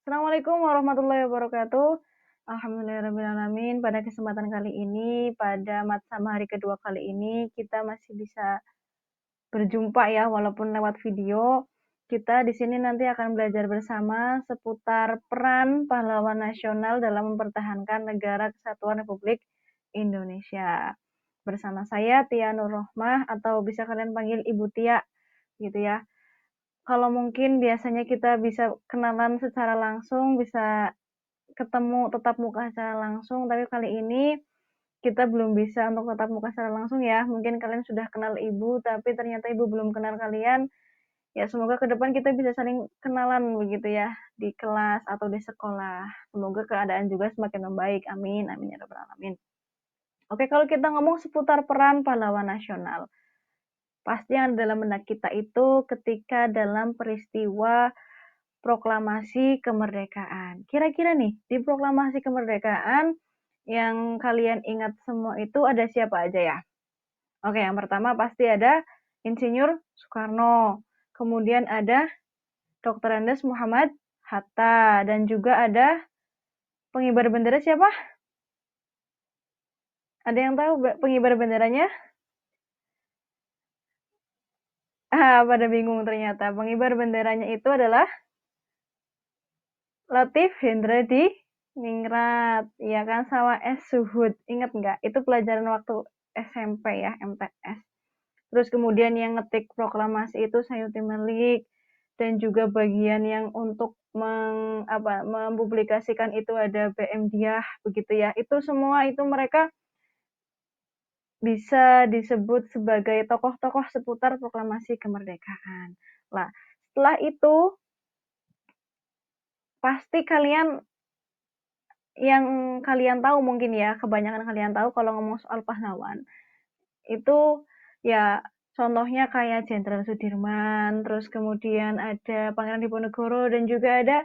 Assalamualaikum warahmatullahi wabarakatuh. Alhamdulillahirrahmanirrahim. Pada kesempatan kali ini, pada Matsama hari kedua kali ini, kita masih bisa berjumpa ya, walaupun lewat video. Kita di sini nanti akan belajar bersama seputar peran pahlawan nasional dalam mempertahankan negara kesatuan Republik Indonesia. Bersama saya Tia Nur Rohmah, atau bisa kalian panggil Ibu Tia, gitu ya. Kalau mungkin biasanya kita bisa kenalan secara langsung, bisa ketemu tatap muka secara langsung, tapi kali ini kita belum bisa untuk tatap muka secara langsung ya. Mungkin kalian sudah kenal Ibu, tapi ternyata Ibu belum kenal kalian. Ya, semoga ke depan kita bisa saling kenalan begitu ya, di kelas atau di sekolah. Semoga keadaan juga semakin membaik. Amin, amin ya rabbal alamin. Oke, kalau kita ngomong seputar peran pahlawan nasional, pasti yang ada dalam benak kita itu ketika dalam peristiwa proklamasi kemerdekaan. Kira-kira nih, di proklamasi kemerdekaan yang kalian ingat semua itu ada siapa aja ya? Oke, yang pertama pasti ada Insinyur Soekarno. Kemudian ada Dr. Andes Muhammad Hatta. Dan juga ada pengibar bendera siapa? Ada yang tahu pengibar benderanya? Pada bingung ternyata. Pengibar benderanya itu adalah Latif Hendradi Ningrat, ya kan, sama S. Suhud. Ingat nggak? Itu pelajaran waktu SMP ya, MTS. Terus kemudian yang ngetik proklamasi itu Sayuti Melik, dan juga bagian yang untuk mempublikasikan itu ada BM Diah, begitu ya. Itu semua itu mereka bisa disebut sebagai tokoh-tokoh seputar proklamasi kemerdekaan. Lah, setelah itu pasti yang kalian tahu mungkin ya, kebanyakan kalian tahu kalau ngomong soal pahlawan, itu ya contohnya kayak Jenderal Sudirman, terus kemudian ada Pangeran Diponegoro, dan juga ada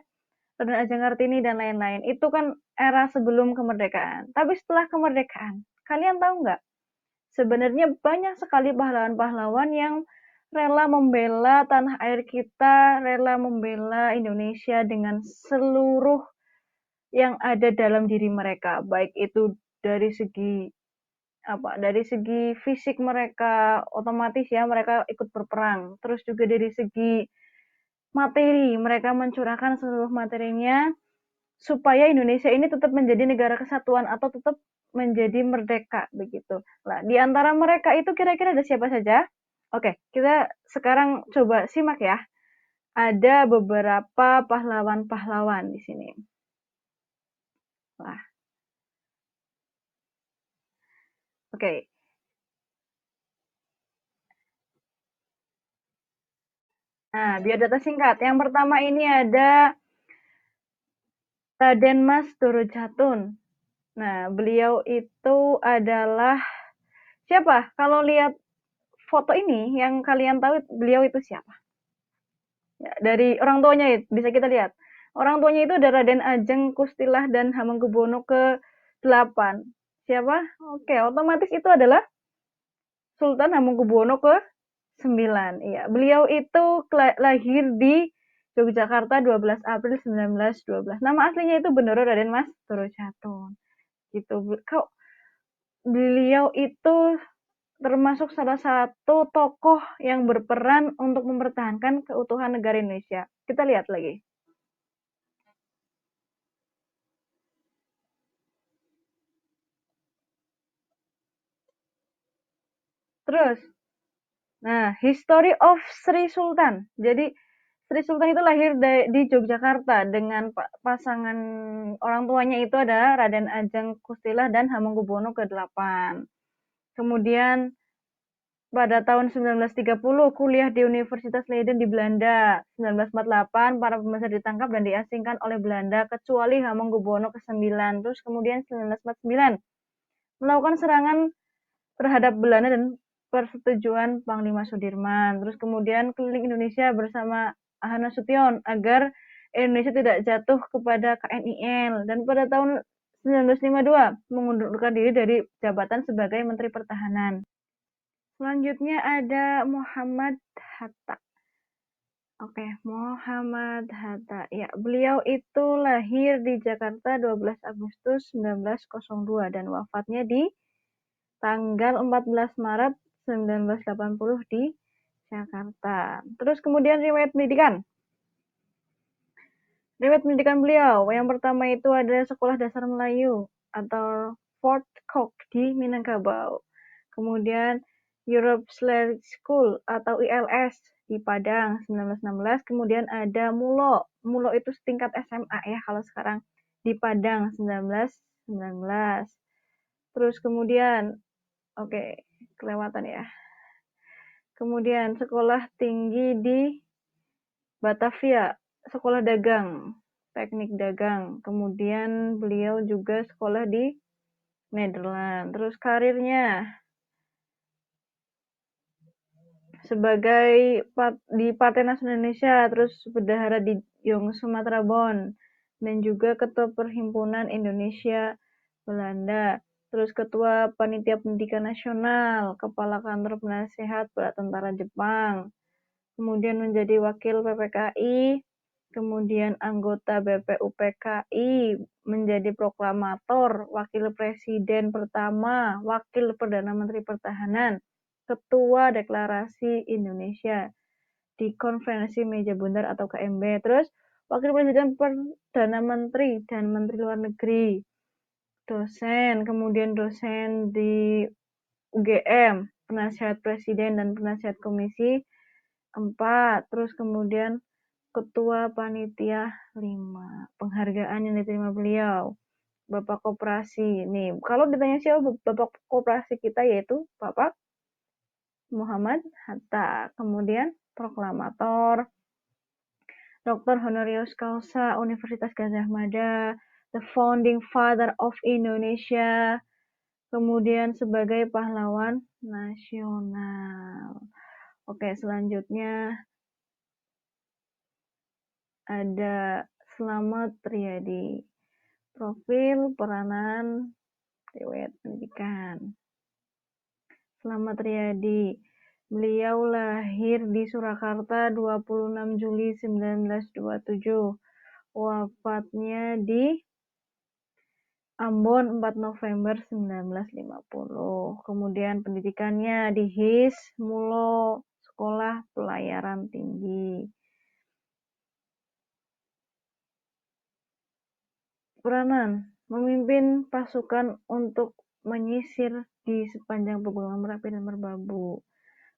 Raden Ajeng Kartini, dan lain-lain. Itu kan era sebelum kemerdekaan. Tapi setelah kemerdekaan, kalian tahu nggak? Sebenarnya banyak sekali pahlawan-pahlawan yang rela membela tanah air kita, rela membela Indonesia dengan seluruh yang ada dalam diri mereka, baik itu dari segi fisik mereka, otomatis ya mereka ikut berperang. Terus juga dari segi materi, mereka mencurahkan seluruh materinya supaya Indonesia ini tetap menjadi negara kesatuan atau tetap menjadi merdeka begitu. Nah, di antara mereka itu kira-kira ada siapa saja? Oke, kita sekarang coba simak ya. Ada beberapa pahlawan-pahlawan di sini. Wah, oke. Nah, biodata singkat. Yang pertama ini ada Raden Mas Dorojatun. Nah, beliau itu adalah siapa? Kalau lihat foto ini, yang kalian tahu beliau itu siapa? Ya, dari orang tuanya bisa kita lihat. Orang tuanya itu ada Raden Ajeng Kustilah dan Hamengkubuwono ke-8. Siapa? Oke, otomatis itu adalah Sultan Hamengkubuwono ke-9. Iya, beliau itu lahir di Yogyakarta 12 April 1912. Nama aslinya itu Benoro Raden Mas Dorojatun. Gitu. Kok beliau itu termasuk salah satu tokoh yang berperan untuk mempertahankan keutuhan negara Indonesia. Kita lihat lagi. Terus, nah, History of Sri Sultan. Jadi, Sri Sultan itu lahir di Yogyakarta dengan pasangan orang tuanya itu ada Raden Ajeng Kustilah dan Hamengkubuwono ke-8. Kemudian pada tahun 1930 kuliah di Universitas Leiden di Belanda. 1948 para pembesar ditangkap dan diasingkan oleh Belanda kecuali Hamengkubuwono ke-9. Terus kemudian 1949 melakukan serangan terhadap Belanda dan persetujuan Panglima Sudirman. Terus kemudian keliling Indonesia bersama Ahana Sution agar Indonesia tidak jatuh kepada KNIL. Dan pada tahun 1952 mengundurkan diri dari jabatan sebagai Menteri Pertahanan. Selanjutnya ada Muhammad Hatta. Oke, Muhammad Hatta. Ya, beliau itu lahir di Jakarta 12 Agustus 1902 dan wafatnya di tanggal 14 Maret 1980 di Jakarta. Terus kemudian riwayat pendidikan. Riwayat pendidikan beliau, yang pertama itu ada Sekolah Dasar Melayu atau Fort Cook di Minangkabau. Kemudian Europe Slade School atau ILS di Padang 1916. Kemudian ada Mulo. Mulo itu setingkat SMA ya kalau sekarang di Padang 1919. Terus kemudian oke, kelewatan ya. Kemudian sekolah tinggi di Batavia, sekolah dagang, teknik dagang. Kemudian beliau juga sekolah di Nederland. Terus karirnya sebagai di Partai Nasional Indonesia, terus bendahara di Jong Sumatera Bon, dan juga ketua Perhimpunan Indonesia Belanda. Terus ketua Panitia Pendidikan Nasional, kepala kantor penasehat Bala Tentara Jepang. Kemudian menjadi wakil PPKI, kemudian anggota BPUPKI, menjadi proklamator, wakil presiden pertama, wakil Perdana Menteri Pertahanan, ketua Deklarasi Indonesia di Konferensi Meja Bundar atau KMB, terus wakil presiden Perdana Menteri dan Menteri Luar Negeri, dosen, kemudian dosen di UGM, penasihat presiden dan penasihat komisi 4, terus kemudian ketua panitia 5. Penghargaan yang diterima beliau, Bapak Koperasi. Nih, kalau ditanya siapa Bapak Koperasi kita yaitu Bapak Muhammad Hatta. Kemudian proklamator, Dr. Honoris Causa Universitas Gadjah Mada, the founding father of Indonesia, kemudian sebagai pahlawan nasional. Oke, selanjutnya ada Slamet Riyadi. Profil, peranan, riwayat pendidikan. Slamet Riyadi. Beliau lahir di Surakarta 26 Juli 1927. Wafatnya di Ambon 4 November 1950. Kemudian pendidikannya di HIS Mulo, Sekolah Pelayaran Tinggi. Peranan memimpin pasukan untuk menyisir di sepanjang pegunungan Merapi dan Merbabu.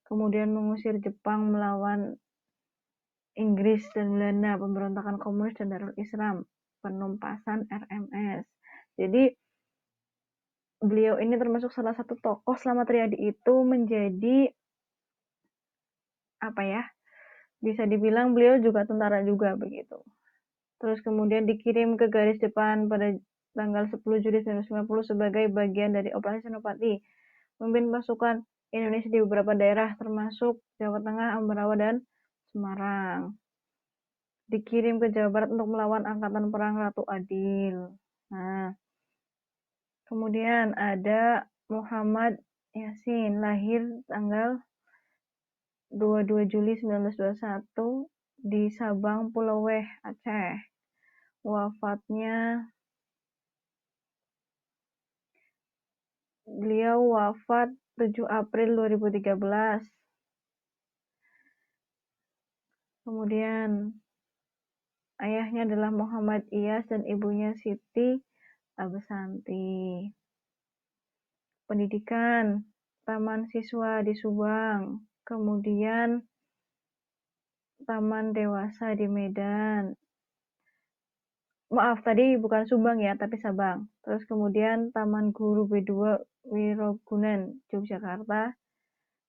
Kemudian mengusir Jepang melawan Inggris dan Belanda, pemberontakan komunis dan Darul Islam, penumpasan RMS. Jadi beliau ini termasuk salah satu tokoh. Slamet Riyadi itu menjadi apa ya? Bisa dibilang beliau juga tentara juga begitu. Terus kemudian dikirim ke garis depan pada tanggal 10 Juli 1950 sebagai bagian dari Operasi Senopati, memimpin pasukan Indonesia di beberapa daerah termasuk Jawa Tengah, Ambarawa, dan Semarang. Dikirim ke Jawa Barat untuk melawan Angkatan Perang Ratu Adil. Nah, kemudian ada Muhammad Yasin, lahir tanggal 22 Juli 1921 di Sabang, Pulau Weh, Aceh. Beliau wafat 7 April 2013. Kemudian ayahnya adalah Muhammad Iyas dan ibunya Siti Abesanti. Pendidikan, Taman Siswa di Subang, kemudian Taman Dewasa di Medan. Maaf, tadi bukan Subang ya, tapi Sabang. Terus kemudian Taman Guru B2 Wirogunan, Yogyakarta.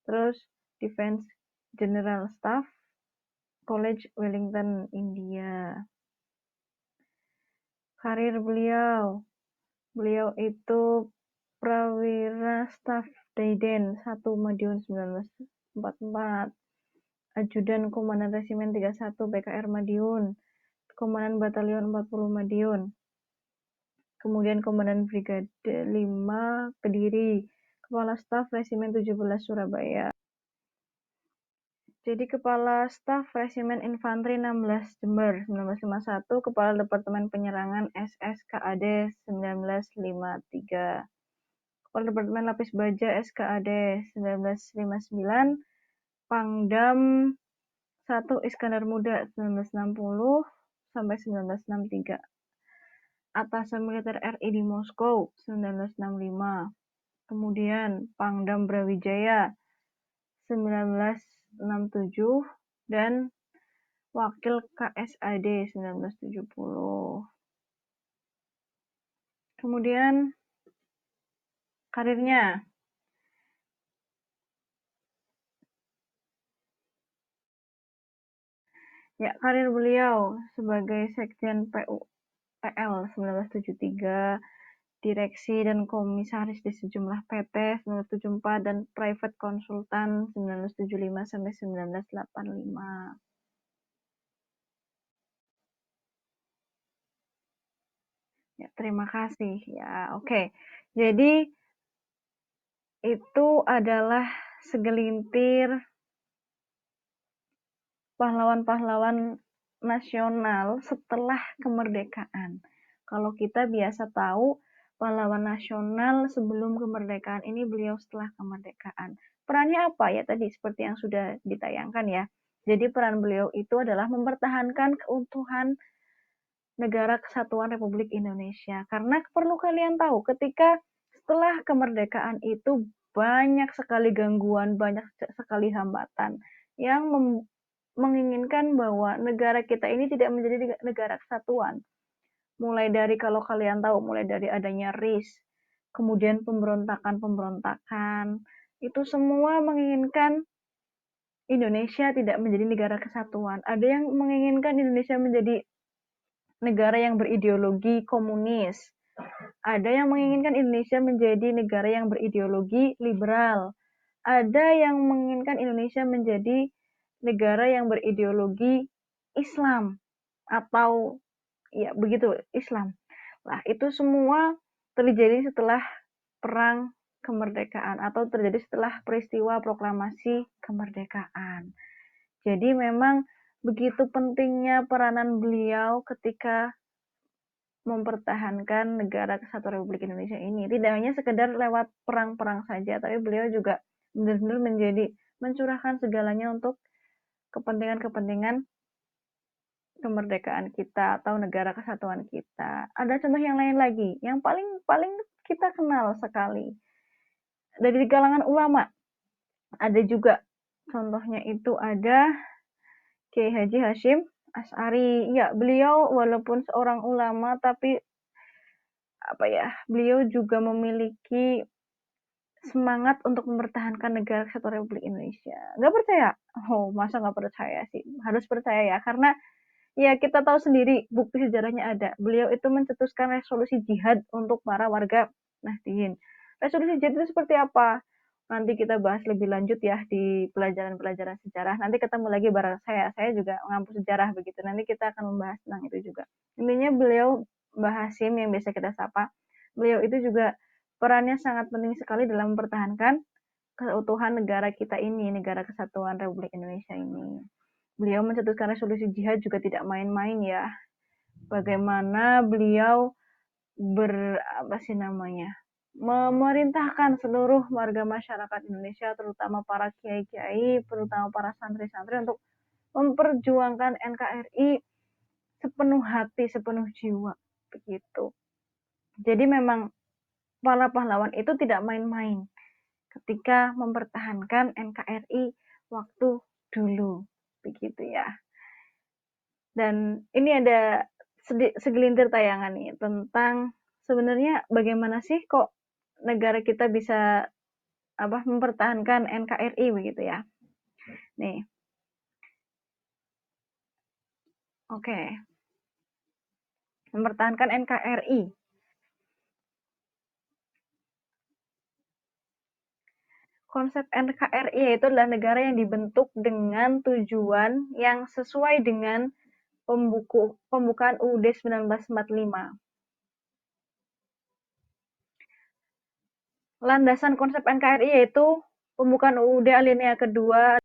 Terus Defense General Staff, College Wellington, India. Karir beliau itu Prawira Staff Daiden 1 Madiun 1944, Ajudan Komandan Resimen 31 PKR Madiun, Komandan Batalion 40 Madiun, kemudian Komandan Brigade 5 Kediri, Kepala Staf Resimen 17 Surabaya. Jadi Kepala Staf Resimen Infanteri 16 Jember 1951, Kepala Departemen Penyerangan SSKAD 1953, Kepala Departemen Lapis Baja SKAD 1959, Pangdam 1 Iskandar Muda 1960 sampai 1963, Atase Militer RI di Moskow 1965, kemudian Pangdam Brawijaya 1967 dan Wakil KSAD 1970. Kemudian karirnya. Ya, karir beliau sebagai Sekjen PUPL 1973, Direksi dan Komisaris di sejumlah PT 1974 dan Private Konsultan 1975 sampai 1985. Ya, terima kasih. Ya, oke. Jadi itu adalah segelintir pahlawan-pahlawan nasional setelah kemerdekaan. Kalau kita biasa tahu pahlawan nasional sebelum kemerdekaan, ini beliau setelah kemerdekaan. Perannya apa ya? Tadi seperti yang sudah ditayangkan ya. Jadi peran beliau itu adalah mempertahankan keutuhan Negara Kesatuan Republik Indonesia. Karena perlu kalian tahu, ketika setelah kemerdekaan itu banyak sekali gangguan, banyak sekali hambatan yang menginginkan bahwa negara kita ini tidak menjadi negara kesatuan. Mulai dari, kalau kalian tahu, mulai dari adanya RIS, kemudian pemberontakan-pemberontakan, itu semua menginginkan Indonesia tidak menjadi negara kesatuan. Ada yang menginginkan Indonesia menjadi negara yang berideologi komunis. Ada yang menginginkan Indonesia menjadi negara yang berideologi liberal. Ada yang menginginkan Indonesia menjadi negara yang berideologi Islam atau ya begitu, Islam. Nah, itu semua terjadi setelah perang kemerdekaan atau terjadi setelah peristiwa proklamasi kemerdekaan. Jadi memang begitu pentingnya peranan beliau ketika mempertahankan Negara Kesatuan Republik Indonesia ini. Tidak hanya sekedar lewat perang-perang saja, tapi beliau juga benar-benar mencurahkan segalanya untuk kepentingan-kepentingan kemerdekaan kita atau negara kesatuan kita. Ada contoh yang lain lagi, yang paling kita kenal sekali. Dari kalangan ulama, ada juga contohnya itu ada Kiai Haji Hashim Asy'ari. Ya, beliau walaupun seorang ulama tapi beliau juga memiliki semangat untuk mempertahankan Negara Kesatuan Republik Indonesia. Nggak percaya? Oh, masa nggak percaya sih? Harus percaya ya, karena ya kita tahu sendiri bukti sejarahnya ada. Beliau itu mencetuskan resolusi jihad untuk para warga Nahdliyin. Resolusi jihad itu seperti apa? Nanti kita bahas lebih lanjut ya di pelajaran-pelajaran sejarah. Nanti ketemu lagi bareng saya juga mengampu sejarah begitu. Nanti kita akan membahas tentang itu juga. Intinya beliau, Mbah Hasyim yang biasa kita sapa, beliau itu juga perannya sangat penting sekali dalam mempertahankan keutuhan negara kita ini, Negara Kesatuan Republik Indonesia ini. Beliau mencetuskan resolusi jihad juga tidak main-main ya. Bagaimana beliau memerintahkan seluruh warga masyarakat Indonesia, terutama para kiai-kiai, terutama para santri-santri untuk memperjuangkan NKRI sepenuh hati, sepenuh jiwa, begitu. Jadi memang para pahlawan itu tidak main-main ketika mempertahankan NKRI waktu dulu, begitu ya. Dan ini ada segelintir tayangan nih tentang sebenarnya bagaimana sih kok negara kita bisa mempertahankan NKRI begitu ya. Nih. Oke. Mempertahankan NKRI. Konsep NKRI yaitu adalah negara yang dibentuk dengan tujuan yang sesuai dengan pembukaan UUD 1945. Landasan konsep NKRI yaitu pembukaan UUD alinea kedua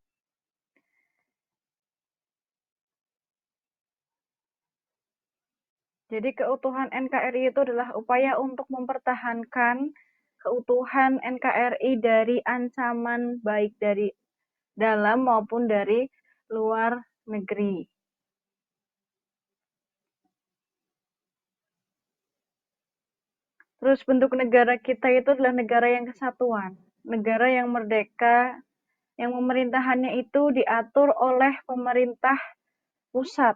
Jadi keutuhan NKRI itu adalah upaya untuk mempertahankan keutuhan NKRI dari ancaman baik dari dalam maupun dari luar negeri. Terus bentuk negara kita itu adalah negara yang kesatuan, negara yang merdeka, yang pemerintahannya itu diatur oleh pemerintah pusat.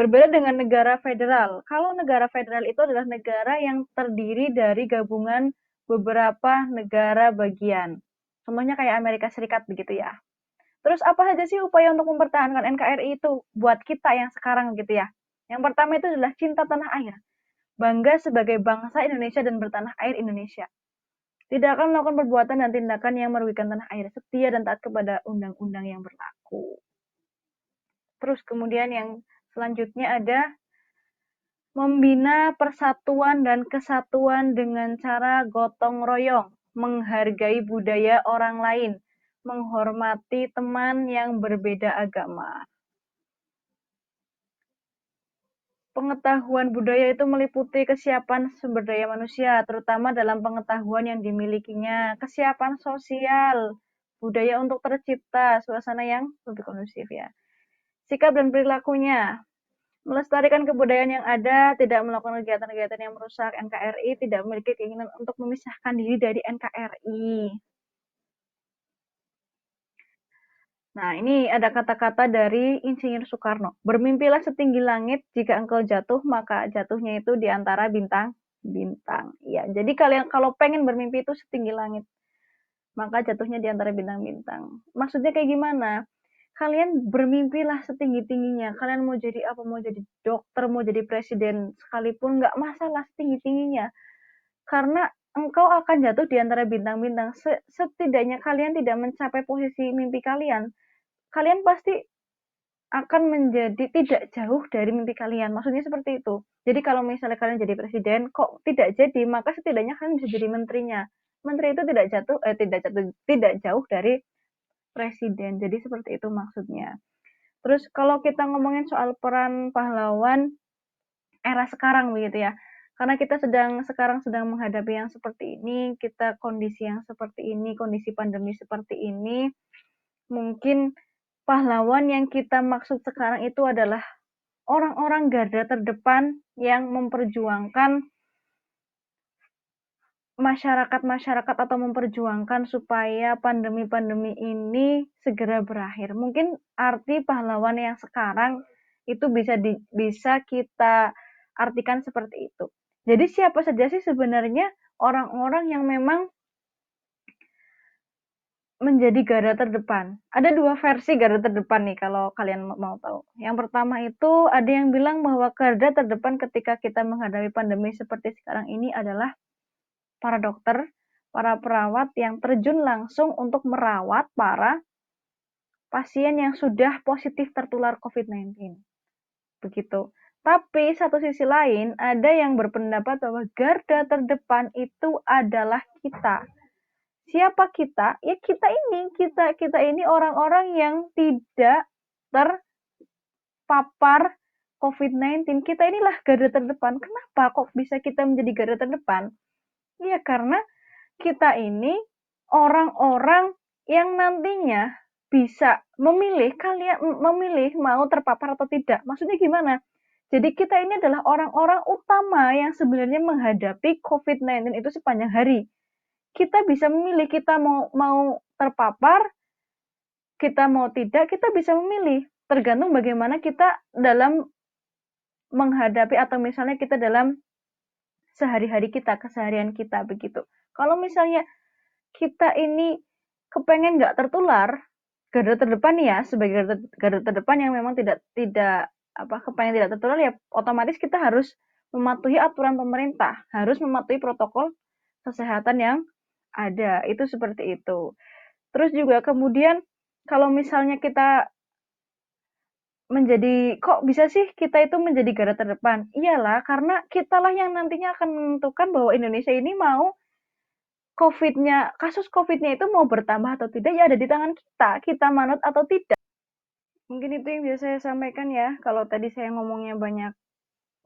Berbeda dengan negara federal. Kalau negara federal itu adalah negara yang terdiri dari gabungan beberapa negara bagian. Contohnya kayak Amerika Serikat begitu ya. Terus apa saja sih upaya untuk mempertahankan NKRI itu buat kita yang sekarang gitu ya. Yang pertama itu adalah cinta tanah air. Bangga sebagai bangsa Indonesia dan bertanah air Indonesia. Tidak akan melakukan perbuatan dan tindakan yang merugikan tanah air. Setia dan taat kepada undang-undang yang berlaku. Terus kemudian yang selanjutnya ada membina persatuan dan kesatuan dengan cara gotong royong, menghargai budaya orang lain, menghormati teman yang berbeda agama. Pengetahuan budaya itu meliputi kesiapan sumber daya manusia, terutama dalam pengetahuan yang dimilikinya, kesiapan sosial, budaya untuk tercipta suasana yang lebih kondusif ya. Sikap dan perilakunya, melestarikan kebudayaan yang ada, tidak melakukan kegiatan-kegiatan yang merusak NKRI, tidak memiliki keinginan untuk memisahkan diri dari NKRI. Nah, ini ada kata-kata dari Insinyur Soekarno. Bermimpilah setinggi langit, jika engkau jatuh, maka jatuhnya itu di antara bintang-bintang. Ya, jadi kalian kalau pengen bermimpi itu setinggi langit, maka jatuhnya di antara bintang-bintang. Maksudnya kayak gimana? Kalian bermimpilah setinggi-tingginya. Kalian mau jadi apa? Mau jadi dokter, mau jadi presiden, sekalipun nggak masalah setinggi-tingginya. Karena engkau akan jatuh di antara bintang-bintang. Setidaknya kalian tidak mencapai posisi mimpi kalian. Kalian pasti akan menjadi tidak jauh dari mimpi kalian. Maksudnya seperti itu. Jadi kalau misalnya kalian jadi presiden, kok tidak jadi, maka setidaknya kalian bisa jadi menterinya. Menteri itu tidak jauh dari presiden. Jadi seperti itu maksudnya. Terus kalau kita ngomongin soal peran pahlawan era sekarang begitu ya. Karena kita sekarang sedang menghadapi yang seperti ini, kita kondisi yang seperti ini, kondisi pandemi seperti ini, mungkin pahlawan yang kita maksud sekarang itu adalah orang-orang garda terdepan yang memperjuangkan masyarakat-masyarakat atau memperjuangkan supaya pandemi-pandemi ini segera berakhir. Mungkin arti pahlawan yang sekarang itu bisa kita artikan seperti itu. Jadi siapa saja sih sebenarnya orang-orang yang memang menjadi garda terdepan. Ada dua versi garda terdepan nih kalau kalian mau tahu. Yang pertama itu ada yang bilang bahwa garda terdepan ketika kita menghadapi pandemi seperti sekarang ini adalah para dokter, para perawat yang terjun langsung untuk merawat para pasien yang sudah positif tertular COVID-19. Begitu. Tapi satu sisi lain ada yang berpendapat bahwa garda terdepan itu adalah kita. Siapa kita? Ya kita ini orang-orang yang tidak terpapar COVID-19. Kita inilah garda terdepan. Kenapa kok bisa kita menjadi garda terdepan? Ya karena kita ini orang-orang yang nantinya bisa memilih mau terpapar atau tidak. Maksudnya gimana? Jadi kita ini adalah orang-orang utama yang sebenarnya menghadapi COVID-19 itu sepanjang hari. Kita bisa memilih kita mau terpapar, kita mau tidak, kita bisa memilih. Tergantung bagaimana kita dalam menghadapi atau misalnya kita dalam sehari-hari kita, keseharian kita begitu. Kalau misalnya kita ini kepengen nggak tertular, garda terdepan ya sebagai garda terdepan yang memang tidak kepengen tidak tertular ya otomatis kita harus mematuhi aturan pemerintah, harus mematuhi protokol kesehatan yang ada. Itu seperti itu. Terus juga kemudian kalau misalnya kita kok bisa sih kita itu menjadi garda terdepan? Iyalah, karena kitalah yang nantinya akan menentukan bahwa Indonesia ini mau kasus COVID-nya itu mau bertambah atau tidak ya ada di tangan kita manut atau tidak. Mungkin itu yang bisa saya sampaikan ya, kalau tadi saya ngomongnya banyak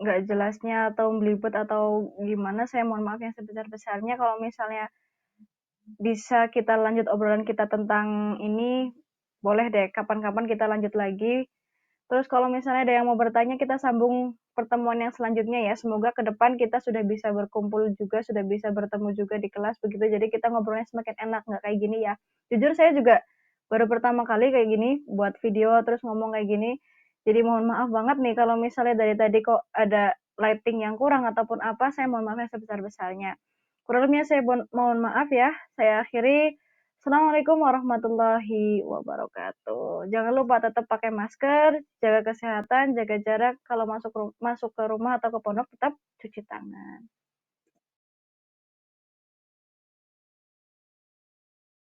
nggak jelasnya atau belibet atau gimana, saya mohon maaf yang sebesar-besarnya. Kalau misalnya bisa kita lanjut obrolan kita tentang ini, boleh deh kapan-kapan kita lanjut lagi. Terus kalau misalnya ada yang mau bertanya, kita sambung pertemuan yang selanjutnya ya. Semoga ke depan kita sudah bisa berkumpul juga, sudah bisa bertemu juga di kelas begitu. Jadi kita ngobrolnya semakin enak, nggak kayak gini ya. Jujur saya juga baru pertama kali kayak gini, buat video terus ngomong kayak gini. Jadi mohon maaf banget nih kalau misalnya dari tadi kok ada lighting yang kurang ataupun apa, saya mohon maaf yang sebesar-besarnya. Kurang lebihnya saya mohon maaf ya. Saya akhiri. Assalamualaikum warahmatullahi wabarakatuh. Jangan lupa tetap pakai masker, jaga kesehatan, jaga jarak. Kalau masuk ke rumah atau ke pondok tetap cuci tangan.